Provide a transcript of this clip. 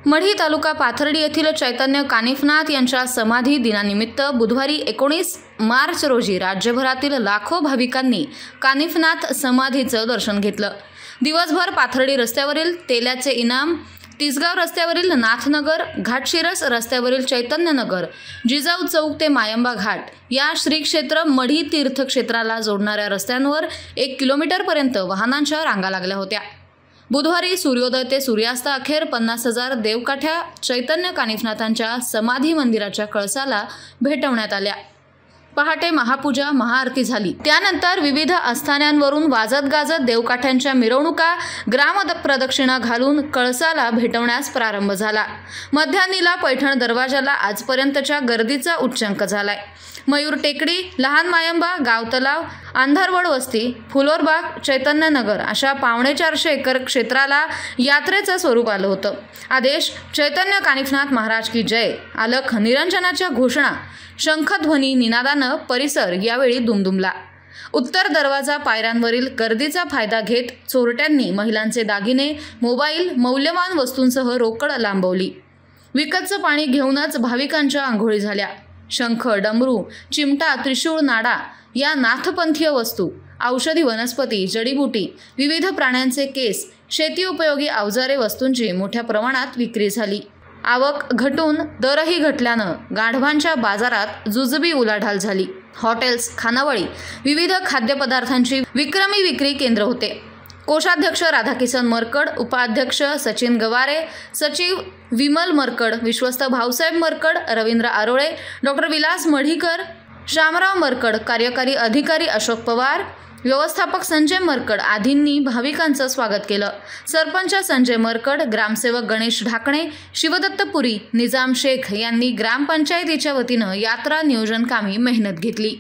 मढी तालुका पाथर्डी येथील चैतन्य कानिफनाथ यांच्या समाधी दिनानिमित्त बुधवारी 19 मार्च रोजी राज्यभरातील लाखो भाविकांनी कानिफनाथ समाधीचं दर्शन घेतलं। दिवसभर पाथर्डी रस्त्यावरील तेल्याचे इनाम, तिसगाव रस्त्यावरील नाथनगर, घाटशिरस रस्त्यावरील चैतन्यनगर, जिजाऊ चौक ते मायंबा घाट या श्री क्षेत्र मढी तीर्थक्षेत्राला जोडणाऱ्या रस्त्यांवर 1 किलोमीटरपर्यंत वाहनांच्या रांगा लागल्या होत्या। बुधवारी सूर्योदय ते सूर्यास्त अखेर 50,000 देवकाठ्या चैतन्य कानिफनाथांच्या समाधी मंदिराच्या कळसाला भेटवण्यात आल्या। पहाटे महापूजा, महाआरती झाली। त्यानंतर विविध आस्थानांवरून वाजत गाजत देवकाठ्यांच्या मिरवणुका ग्राम प्रदक्षिणा घालून कळसाला भेटवण्यास प्रारंभ झाला। मध्यान्हीला पैठण दरवाजाला आजपर्यंतच्या गर्दीचा उच्चांक झालाय। मयूर टेकडी, लहान मायंबा, गाव तलाव, अंधारवड वस्ती, फुलोरबाग, चैतन्यनगर अशा 450 एकर क्षेत्राला यात्रेचं स्वरूप आलं होतं। आदेश चैतन्य कानिफनाथ महाराज की जय, अलख निरंजनाच्या घोषणा, शंखध्वनी निनादानं परिसर यावेळी दुमदुमला। उत्तर दरवाजा पायऱ्यांवरील गर्दीचा फायदा घेत चोरट्यांनी महिलांचे दागिने, मोबाईल, मौल्यवान वस्तूंसह रोकड लांबवली। विकतचं पाणी घेऊनच भाविकांच्या आंघोळी झाल्या। शंख, डमरू, चिमटा, त्रिशूळ, नाडा या नाथपंथीय वस्तू, औषधी वनस्पती, जडीबुटी, विविध प्राण्यांचे केस, शेती उपयोगी अवजारे वस्तूंची मोठ्या प्रमाणात विक्री झाली। आवक घटून दरही घटल्यानं गाढवांच्या बाजारात जुजबी उलाढाल झाली। हॉटेल्स, खानावळी, विविध खाद्यपदार्थांची विक्रमी विक्री केंद्र होते। कोषाध्यक्ष राधाकिसन मरकड, उपाध्यक्ष सचिन गवारे, सचिव विमल मरकड, विश्वस्त भाऊसाहेब मरकड, रवींद्र आरोळे, डॉक्टर विलास मढीकर, श्यामराव मरकड, कार्यकारी अधिकारी अशोक पवार, व्यवस्थापक संजय मरकड आदींनी भाविकांचं स्वागत केलं। सरपंच संजय मरकड, ग्रामसेवक गणेश ढाकणे, शिवदत्त पुरी, निजाम शेख यांनी ग्रामपंचायतीच्या वतीनं यात्रा नियोजन कामी मेहनत घेतली।